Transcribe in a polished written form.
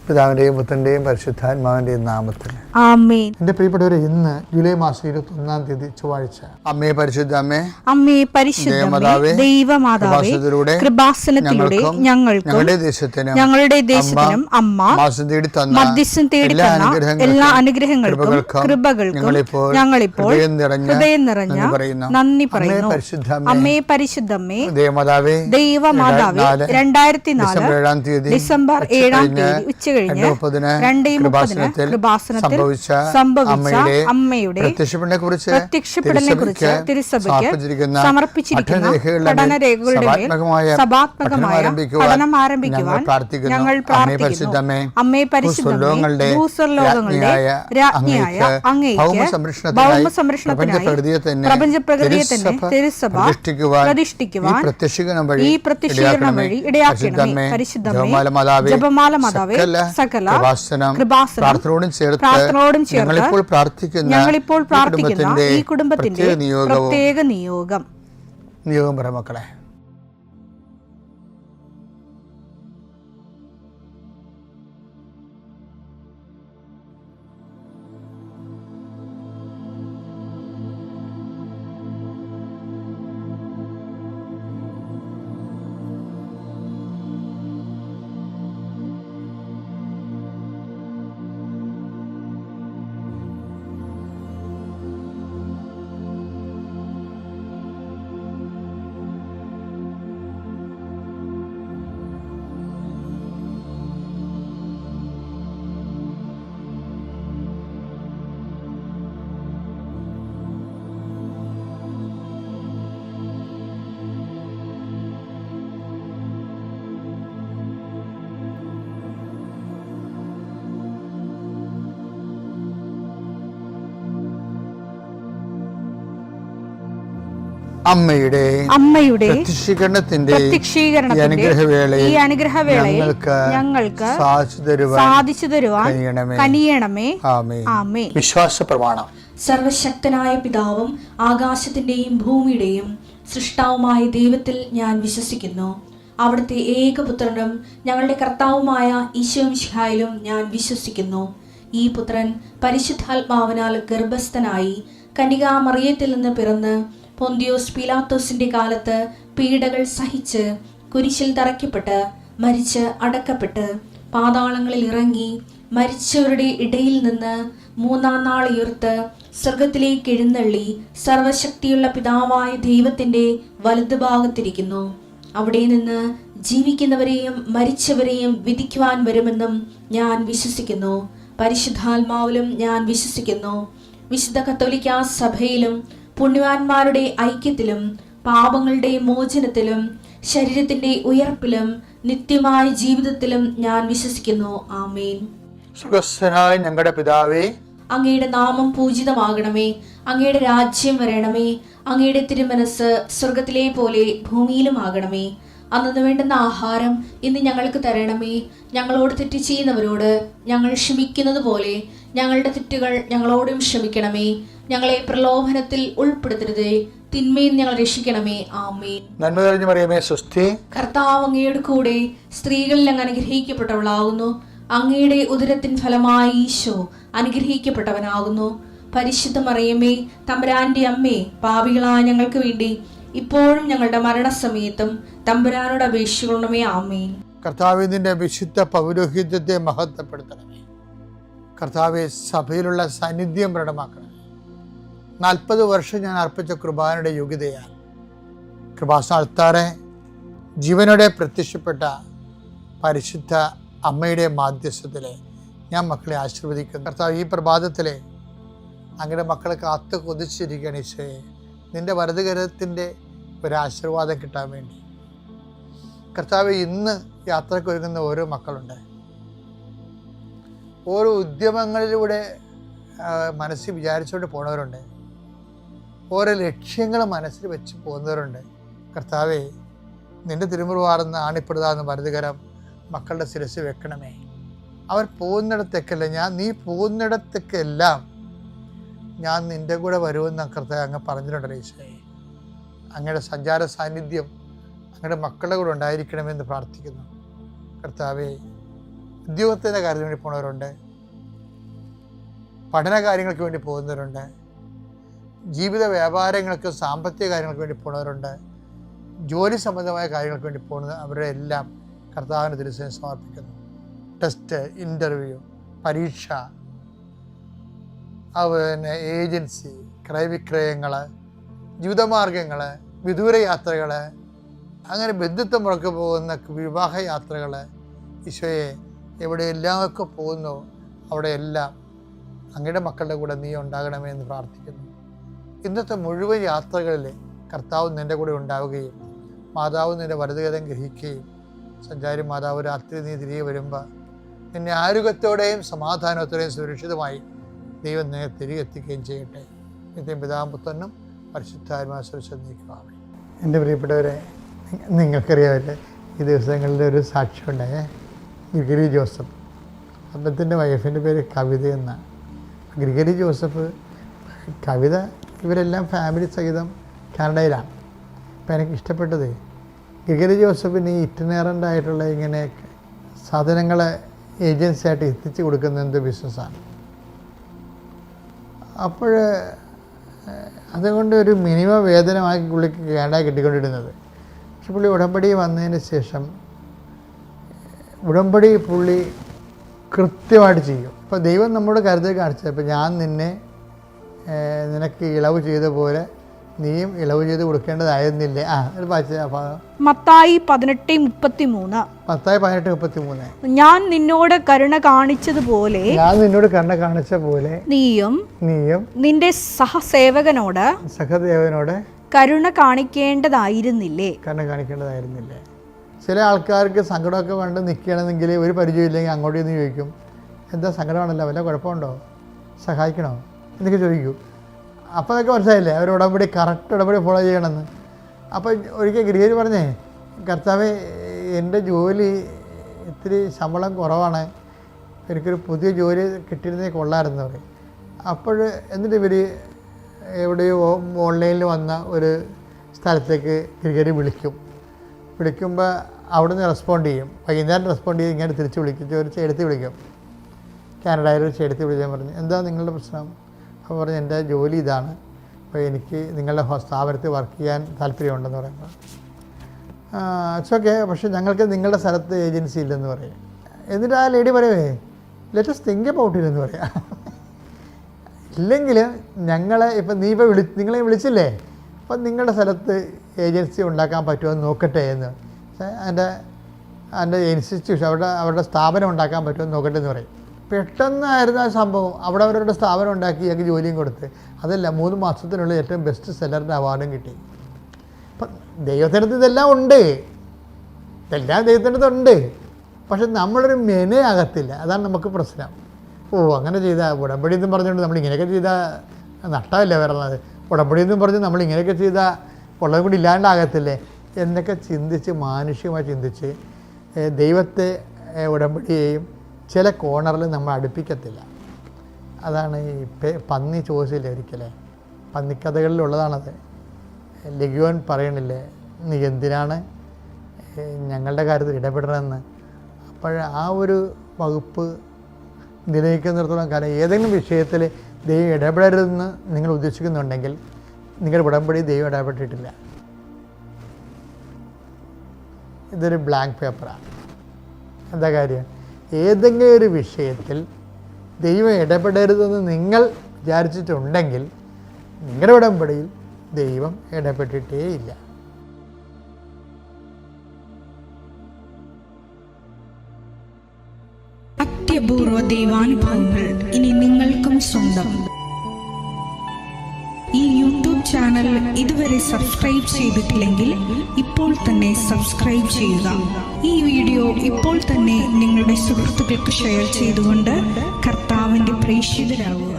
പിതാവിൻ്റെയും പുത്രൻ്റെയും പരിശുദ്ധാത്മാവിൻ്റെയും നാമത്തിൽ ആമേൻ. എൻ്റെ പ്രിയപ്പെട്ടവരെ, ഇന്ന് ജൂലൈ മാസം 21-ാം തീയതി ചൊവ്വാഴ്ച. അമ്മേ പരിശുദ്ധ അമ്മേ, അമ്മേ പരിശുദ്ധമേ, ദൈവമാതാവേ, കൃപാസനത്തിലൂടെ ഞങ്ങൾക്കും ഞങ്ങളുടെ ദേശത്തിനും അമ്മ മധ്യസ്ഥം തേടി തന്ന എല്ലാ അനുഗ്രഹങ്ങൾക്കും കൃപകൾക്കും ഞങ്ങളിപ്പോൾ ഹൃദയം നിറഞ്ഞ നന്ദി പറയുന്നു. അമ്മേ പരിശുദ്ധമേ, ദൈവമാതാവേ, 2004 ഡിസംബർ 7-ാം തീയതി ഉച്ചകഴിഞ്ഞ് 2:30 കൃപാസനത്തിൽ സംഭവിച്ച അമ്മയുടെ പ്രത്യക്ഷപ്പെടലിനെക്കുറിച്ച് തിരുസഭയ്ക്ക് സമർപ്പിച്ചിരിക്കുന്ന പഠനരേഖകളുടെ മേൽ സഭാത്മകമായ പഠനം ആരംഭിക്കുവാൻ ഞങ്ങൾ പ്രാർത്ഥിക്കുന്നു. അമ്മേ പരിശുദ്ധമേ, ഭൂസ്വർലോകങ്ങളുടെ രാജ്ഞിയായ അങ്ങേയ്ക്ക് ഭൗമസംരക്ഷണത്തിനായി പ്രപഞ്ചപ്രകൃതിയെ തന്നെ തിരുസഭ പ്രതിഷ്ഠിക്കുവാൻ ഈ പ്രത്യക്ഷീകരണം വഴി ഇടയാക്കണമേ. പരിശുദ്ധമേ, ജപമാല മാതാവേ, സകല കൃപാസനം പ്രാർത്ഥനയോടും ചേർത്ത് ഞങ്ങളിപ്പോൾ പ്രാർത്ഥിക്കുന്ന ഈ കുടുംബത്തിന്റെ പ്രത്യേക നിയോഗം പറ മക്കളെ. അമ്മയുടെ പ്രത്യക്ഷീകരണത്തിന്റെ ഈ അനുഗ്രഹവേളയിൽ ഞങ്ങൾക്ക് സാധിച്ചു തരുവാൻ കനിയണമേ. ആമേൻ. വിശ്വാസ പ്രമാണം. സർവശക്തനായ പിതാവും ആകാശത്തിന്റെയും ഭൂമിയുടെയും സൃഷ്ടാവുമായ ദൈവത്തിൽ ഞാൻ വിശ്വസിക്കുന്നു. അവിടുത്തെ ഏകപുത്രനും ഞങ്ങളുടെ കർത്താവുമായ ഈശോമിശിഹായിലും ഞാൻ വിശ്വസിക്കുന്നു. ഈ പുത്രൻ പരിശുദ്ധാത്മാവിനാൽ ഗർഭസ്ഥനായി കന്യകാമറിയത്തിൽ നിന്ന് പിറന്ന് പൊന്തിയോസ് പീലാത്തോസിന്റെ കാലത്ത് പീഡകൾ സഹിച്ച് കുരിശിൽ തറയ്ക്കപ്പെട്ട് മരിച്ച് അടക്കപ്പെട്ട് പാതാളങ്ങളിൽ ഇറങ്ങി മരിച്ചവരുടെ ഇടയിൽ നിന്ന് 3-ാം നാൾ ഉയർത്ത് സ്വർഗത്തിലേക്ക് എഴുന്നള്ളി സർവശക്തിയുള്ള പിതാവായ ദൈവത്തിന്റെ വലതുഭാഗത്തിരിക്കുന്നു. അവിടെ നിന്ന് ജീവിക്കുന്നവരെയും മരിച്ചവരെയും വിധിക്കുവാൻ വരുമെന്നും ഞാൻ വിശ്വസിക്കുന്നു. പരിശുദ്ധാത്മാവിലും ഞാൻ വിശ്വസിക്കുന്നു. വിശുദ്ധ കത്തോലിക്കാ സഭയിലും പുണ്യവാന്മാരുടെ ഐക്യത്തിലും പാപങ്ങളുടെ മോചനത്തിലും ശരീരത്തിന്റെ ഉയർപ്പിലും നിത്യമായ ജീവിതത്തിലും ഞാൻ വിശ്വസിക്കുന്നു. ആമേൻ. സുഖസ്ഥനായ ഞങ്ങളുടെ പിതാവേ, അങ്ങയുടെ നാമം പൂജിതമാകണമേ. അങ്ങയുടെ രാജ്യം വരണമേ. അങ്ങയുടെ തിരുമനസ് സ്വർഗത്തിലെ പോലെ ഭൂമിയിലും ആകണമേ. അന്നു വേണ്ടുന്ന ആഹാരം ഇന്ന് ഞങ്ങൾക്ക് തരണമേ. ഞങ്ങളോട് തെറ്റ് ചെയ്യുന്നവരോട് ഞങ്ങൾ ക്ഷമിക്കുന്നത് പോലെ ഞങ്ങളുടെ തെറ്റുകൾ ഞങ്ങളോടും ക്ഷമിക്കണമേ. ഞങ്ങളെ പ്രലോഭനത്തിൽ ഉൾപ്പെടുത്തരുതേ, തിന്മയിൽ ഞങ്ങൾ രക്ഷിക്കണമേ. ആമേൻ. നന്മ നിറഞ്ഞ മറിയമേ, സ്വസ്തി. കർത്താവ് അങ്ങയുടെ കൂടെ സ്ത്രീകളിൽ അങ്ങ് അനുഗ്രഹിക്കപ്പെട്ടവളാകുന്നു. അങ്ങയുടെ ഉദരത്തിൻ ഫലമായി ഈശോ അനുഗ്രഹിക്കപ്പെട്ടവനാകുന്നു. പരിശുദ്ധ മറിയമേ, തമ്പുരാന്റെ അമ്മേ, പാപികളായ ഞങ്ങൾക്ക് വേണ്ടി ഇപ്പോഴും ഞങ്ങളുടെ മരണസമയത്തും തമ്പുരാനോട് അപേക്ഷിക്കണമേ. ആമേൻ. കർത്താവിന്റെ വിശുദ്ധ പൗരോഹിത്യത്തെ മഹത്വപ്പെടുത്തണമേ. കർത്താവെ, സഭയിലുള്ള സാന്നിധ്യം പ്രകടമാക്കണമേ. 40 വർഷം ഞാൻ അർപ്പിച്ച കൃപാനയുടെ യോഗ്യതയാണ്. കൃപാസ്ഥാനത്താറെ ജീവനോടെ പ്രത്യക്ഷപ്പെട്ട പരിശുദ്ധ അമ്മയുടെ മാധ്യസ്ഥത്തിലെ ഞാൻ മക്കളെ ആശീർവദിക്കുന്നു. കർത്താവ്, ഈ പ്രഭാതത്തിലെ അങ്ങയുടെ മക്കളെ കാത്തു കൊതിച്ചിരിക്കുകയാണ് ഈശോയെ. നിന്റെ വലതുകരത്തിൻ്റെ ഒരാശീർവാദം കിട്ടാൻ വേണ്ടി. കർത്താവ്, ഇന്ന് യാത്രയ്ക്ക് ഒരുങ്ങുന്ന ഓരോ മക്കളുണ്ട്. ഓരോ ഉദ്യമങ്ങളിലൂടെ മനസ്സിൽ വിചാരിച്ചുകൊണ്ട് പോണവരുണ്ട്. ഓരോ ലക്ഷ്യങ്ങൾ മനസ്സിൽ വെച്ച് പോകുന്നവരുണ്ട്. കർത്താവെ, നിന്റെ തിരുമുറുവാർന്ന് ആണിപ്പെടുതാന്ന് വലതുകരം മക്കളുടെ ശിരസ് വെക്കണമേ. അവർ പോകുന്നിടത്തേക്കല്ല, നീ പോകുന്നിടത്തേക്കെല്ലാം ഞാൻ നിൻ്റെ കൂടെ വരുമെന്ന് കർത്താവ് അങ്ങ് പറഞ്ഞിട്ടുണ്ടല്ലോ ഈശോയെ. അങ്ങയുടെ സഞ്ചാര സാന്നിധ്യം അങ്ങയുടെ മക്കളുടെ കൂടെ ഉണ്ടായിരിക്കണമെന്ന് പ്രാർത്ഥിക്കുന്നു. കർത്താവെ, ഉദ്യോഗത്തിൻ്റെ കാര്യത്തിന് വേണ്ടി പോകുന്നവരുണ്ട്, പഠന കാര്യങ്ങൾക്ക് വേണ്ടി പോകുന്നവരുണ്ട്, ജീവിത വ്യാപാരങ്ങൾക്ക് സാമ്പത്തിക കാര്യങ്ങൾക്ക് വേണ്ടി പോകുന്നവരുണ്ട്, ജോലി സംബന്ധമായ കാര്യങ്ങൾക്ക് വേണ്ടി പോകുന്നത് അവരുടെ എല്ലാം കർത്താവിന് തിരുസേന സമർപ്പിക്കുന്നു. ടെസ്റ്റ്, ഇൻ്റർവ്യൂ, പരീക്ഷ, പിന്നെ ഏജൻസി, ക്രയവിക്രയങ്ങൾ, ജീവിതമാർഗങ്ങൾ, വിദൂര യാത്രകൾ, അങ്ങനെ ബന്ധുത്വം മുറക്ക് പോകുന്ന വിവാഹ യാത്രകൾ, ഈശോയെ എവിടെയെല്ലാമൊക്കെ പോകുന്നു അവിടെയെല്ലാം അങ്ങയുടെ മക്കളുടെ കൂടെ നീ ഉണ്ടാകണമേ എന്ന് പ്രാർത്ഥിക്കുന്നു. ഇന്നത്തെ മുഴുവൻ യാത്രകളിൽ കർത്താവ് നിൻ്റെ കൂടെ ഉണ്ടാവുകയും മാതാവ് നിൻ്റെ വലതുകരം ഗ്രഹിക്കുകയും സഞ്ചാരി മാതാവ് രാത്രി നീ തിരികെ വരുമ്പോൾ നിന്നെ ആരോഗ്യത്തോടെയും സമാധാനത്തോടെയും സുരക്ഷിതമായി ദൈവം നിന്നെ തിരികെ എത്തിക്കുകയും ചെയ്യട്ടെ. നിത്യം പിതാവും പുത്രനും പരിശുദ്ധാത്മാവിനെ നീക്കുവാമേ. എൻ്റെ പ്രിയപ്പെട്ടവരെ, നിങ്ങൾക്കറിയാമല്ലേ ഈ ദിവസങ്ങളിൽ ഒരു സാക്ഷ്യം ഉണ്ടായേ. ഗ്രിഗറി ജോസഫ്, അദ്ദേഹത്തിൻ്റെ വൈഫിൻ്റെ പേര് കവിത എന്നാണ്. ഗ്രിഗറി ജോസഫ്, കവിത, ഇവരെല്ലാം ഫാമിലി സഹിതം കാനഡയിലാണ്. അപ്പം എനിക്ക് ഇഷ്ടപ്പെട്ടത് ഗ്രിഗറി ജോസഫിന് ഈ ഇറ്റിനറൻ്റായിട്ടുള്ള ഇങ്ങനെ സാധനങ്ങളെ ഏജൻസിയായിട്ട് എത്തിച്ച് കൊടുക്കുന്ന എന്ത് ബിസിനസ്സാണ്. അപ്പോൾ അതുകൊണ്ട് ഒരു മിനിമം വേതനമാക്കി പുള്ളിക്ക് കാനഡ കിട്ടിക്കൊണ്ടിരുന്നത്. പക്ഷെ പുള്ളി ഉടമ്പടി വന്നതിന് ശേഷം ഉടമ്പടി പുള്ളി കൃത്യമായിട്ട് ചെയ്യും. ഇപ്പോൾ ദൈവം നമ്മുടെ കരുതൽ കാണിച്ചത്, ഇപ്പോൾ ഞാൻ നിനക്ക് ഇളവ് ചെയ്ത പോലെ നീയും ഇളവ് ചെയ്ത് കൊടുക്കേണ്ടതായിരുന്നില്ലേ. മത്തായി 18:33 ഞാൻ നിന്നോട് കരുണ കാണിച്ച പോലെ നീയും നിന്റെ സഹസേവകനോട് കരുണ കാണിക്കേണ്ടതായിരുന്നില്ലേ. ചില ആൾക്കാർക്ക് സങ്കടമൊക്കെ കണ്ട് നിൽക്കുകയാണെന്നെങ്കിൽ ഒരു പരിചയമില്ലെങ്കിൽ അങ്ങോട്ട് നിന്ന് ചോദിക്കും, എന്താ സങ്കടമാണല്ലോ, വല്ല കുഴപ്പമുണ്ടോ, സഹായിക്കണോ എന്നൊക്കെ ചോദിക്കും. അപ്പോൾ അതൊക്കെ മനസ്സിലായില്ലേ അവർ ഉടമ്പടി കറക്റ്റ് ഉടമ്പടി ഫോളോ ചെയ്യണമെന്ന്. അപ്പോൾ ഒരിക്കൽ ഗിരിഹരി പറഞ്ഞേ, കർത്താവേ എൻ്റെ ജോലി ഇത്തിരി ശമ്പളം കുറവാണ്, എനിക്കൊരു പുതിയ ജോലി കിട്ടിയിരുന്നേ കൊള്ളാമായിരുന്നു പറയും. അപ്പോൾ എന്നിട്ട് ഇവർ എവിടെയോ ഓൺലൈനിൽ വന്ന ഒരു സ്ഥലത്തേക്ക് ഗിരിഹരി വിളിക്കുമ്പോൾ അവിടുന്ന് റെസ്പോണ്ട് ചെയ്യും. വൈകുന്നേരം റെസ്പോണ്ട് ചെയ്ത് ഇങ്ങനെ തിരിച്ച് വിളിക്കും. ഒരു ചേടത്തി വിളിക്കും, കാനഡയിൽ ഒരു ചേടത്തി വിളിക്കാൻ പറഞ്ഞു, എന്താ നിങ്ങളുടെ പ്രശ്നം? അപ്പോൾ പറഞ്ഞു, എൻ്റെ ജോലി ഇതാണ്, അപ്പോൾ എനിക്ക് നിങ്ങളുടെ സ്ഥാപനത്തിൽ വർക്ക് ചെയ്യാൻ താല്പര്യമുണ്ടെന്ന് പറയുമ്പോൾ, ഇറ്റ്സ് ഓക്കെ, പക്ഷേ ഞങ്ങൾക്ക് നിങ്ങളുടെ സ്ഥലത്ത് ഏജൻസി ഇല്ലെന്ന് പറയും. എന്നിട്ട് ആ ലേഡി പറയുമേ, let us think about it എന്ന് പറയാം. ഇല്ലെങ്കിൽ ഞങ്ങളെ ഇപ്പം നീ ഇപ്പോൾ നിങ്ങളെ വിളിച്ചില്ലേ, അപ്പം നിങ്ങളുടെ സ്ഥലത്ത് ഏജൻസി ഉണ്ടാക്കാൻ പറ്റുമോ എന്ന് നോക്കട്ടെ എന്ന്. എൻ്റെ ഇൻസ്റ്റിറ്റ്യൂഷൻ അവരുടെ സ്ഥാപനം ഉണ്ടാക്കാൻ പറ്റുമോ എന്ന് നോക്കട്ടെ എന്ന് പറയും. പെട്ടെന്നായിരുന്നു ആ സംഭവം. അവിടെ അവരുടെ സ്ഥാപനം ഉണ്ടാക്കി ഞങ്ങൾക്ക് ജോലിയും കൊടുത്ത്, അതല്ല 3 മാസത്തിനുള്ളിൽ ഏറ്റവും ബെസ്റ്റ് സെല്ലറിൻ്റെ അവാർഡും കിട്ടി. അപ്പം ദൈവത്തിനടുത്ത് ഇതെല്ലാം ഉണ്ട്, ഇതെല്ലാം ദൈവത്തിനടുത്തുണ്ട്. പക്ഷെ നമ്മളൊരു മെനയാകത്തില്ല, അതാണ് നമുക്ക് പ്രശ്നം. അങ്ങനെ ചെയ്താൽ ഉടമ്പടി എന്നും പറഞ്ഞുകൊണ്ട് നമ്മളിങ്ങനെയൊക്കെ ചെയ്താൽ നഷ്ടമല്ലേ വരുന്നത്, ഉടമ്പടി എന്നും പറഞ്ഞ് നമ്മളിങ്ങനെയൊക്കെ ചെയ്താൽ ഉള്ളത് കൂടി ഇല്ലാണ്ടാകത്തില്ലേ എന്നൊക്കെ ചിന്തിച്ച്, മാനുഷികമായി ചിന്തിച്ച് ദൈവത്തെ ഉടമ്പടിയെയും ചില കോണറിൽ നമ്മൾ അടുപ്പിക്കത്തില്ല. അതാണ് ഈ പന്നി ചോദിച്ചില്ലേ ഒരിക്കലേ, പന്നിക്കഥകളിലുള്ളതാണത്. ലഗിയോൻ പറയണില്ലേ, നീ എന്തിനാണ് ഞങ്ങളുടെ കാര്യത്തിൽ ഇടപെടണമെന്ന്. അപ്പോൾ ആ ഒരു വകുപ്പ് നിലനിൽക്കുന്നിടത്തോളം കാലം ഏതെങ്കിലും വിഷയത്തിൽ ദൈവം ഇടപെടരുതെന്ന് നിങ്ങൾ ഉദ്ദേശിക്കുന്നുണ്ടെങ്കിൽ നിങ്ങളുടെ ഉടമ്പടി ദൈവം ഇടപെട്ടിട്ടില്ല. ഇതൊരു ബ്ലാങ്ക് പേപ്പറാണ്. എന്താ കാര്യം? ഏതെങ്കിലും ഒരു വിഷയത്തിൽ ദൈവം ഇടപെടരുതെന്ന് നിങ്ങൾ വിചാരിച്ചിട്ടുണ്ടെങ്കിൽ നിങ്ങളുടെ ഉടമ്പടിയിൽ ദൈവം ഇടപെട്ടിട്ടേയില്ല. അത്യപൂർവ ദൈവാനുഭവങ്ങൾ ഇനി നിങ്ങൾക്കും സ്വന്തം. ഈ യൂട്യൂബ് ചാനൽ ഇതുവരെ സബ്സ്ക്രൈബ് ചെയ്തിട്ടില്ലെങ്കിൽ ഇപ്പോൾ തന്നെ സബ്സ്ക്രൈബ് ചെയ്യുക. ഈ വീഡിയോ ഇപ്പോൾ തന്നെ നിങ്ങളുടെ സുഹൃത്തുക്കൾക്ക് ഷെയർ ചെയ്തുകൊണ്ട് കർത്താവിൻ്റെ പ്രേക്ഷിതരാകുക.